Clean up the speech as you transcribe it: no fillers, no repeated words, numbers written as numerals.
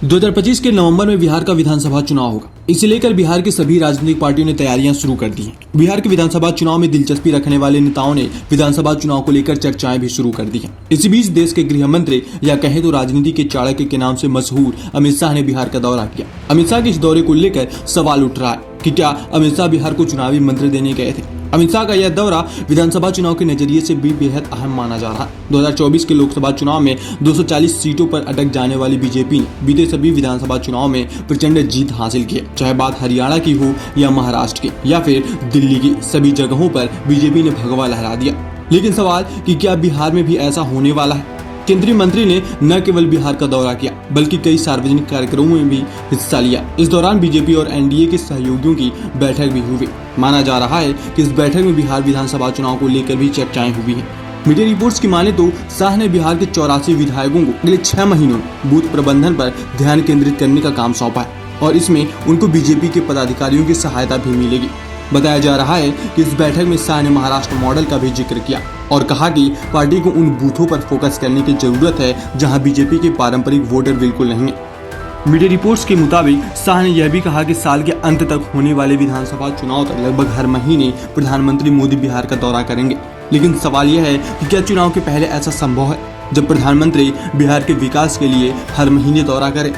2025 के नवंबर में बिहार का विधानसभा चुनाव होगा। इसे लेकर बिहार की सभी राजनीतिक पार्टियों ने तैयारियां शुरू कर दी हैं। बिहार के विधानसभा चुनाव में दिलचस्पी रखने वाले नेताओं ने विधानसभा चुनाव को लेकर चर्चाएं भी शुरू कर दी हैं। इसी बीच देश के गृह मंत्री या कहे तो राजनीति के चाणक्य के नाम से मशहूर अमित शाह ने बिहार का दौरा किया। अमित शाह के इस दौरे को लेकर सवाल उठ रहा है कि क्या अमित शाह बिहार को चुनावी मंत्र देने गए थे। अमित शाह का यह दौरा विधानसभा चुनाव के नजरिए से भी बेहद अहम माना जा रहा है। 2024 के लोकसभा चुनाव में 240 सीटों पर अटक जाने वाली बीजेपी ने बीते सभी विधानसभा चुनाव में प्रचंड जीत हासिल की है। चाहे बात हरियाणा की हो या महाराष्ट्र की या फिर दिल्ली की, सभी जगहों पर बीजेपी ने भगवा लहरा दिया। लेकिन सवाल कि क्या बिहार में भी ऐसा होने वाला है। केंद्रीय मंत्री ने न केवल बिहार का दौरा किया बल्कि कई सार्वजनिक कार्यक्रमों में भी हिस्सा लिया। इस दौरान बीजेपी और एनडीए के सहयोगियों की बैठक भी हुई। माना जा रहा है कि इस बैठक में बिहार विधानसभा चुनाव को लेकर भी चर्चाएं हुई हैं। मीडिया रिपोर्ट्स की माने तो शाह ने बिहार के 84 विधायकों को अगले 6 महीनों में बूथ प्रबंधन पर ध्यान केंद्रित करने का काम सौंपा है और इसमें उनको बीजेपी के पदाधिकारियों की सहायता भी मिलेगी। बताया जा रहा है कि इस बैठक में शाह ने महाराष्ट्र मॉडल का भी जिक्र किया और कहा कि पार्टी को उन बूथों पर फोकस करने की जरूरत है जहां बीजेपी के पारंपरिक वोटर बिल्कुल नहीं है। मीडिया रिपोर्ट्स के मुताबिक शाह ने यह भी कहा कि साल के अंत तक होने वाले विधानसभा चुनाव तक लगभग हर महीने प्रधानमंत्री मोदी बिहार का दौरा करेंगे। लेकिन सवाल यह है कि क्या चुनाव के पहले ऐसा संभव है जब प्रधानमंत्री बिहार के विकास के लिए हर महीने दौरा करें।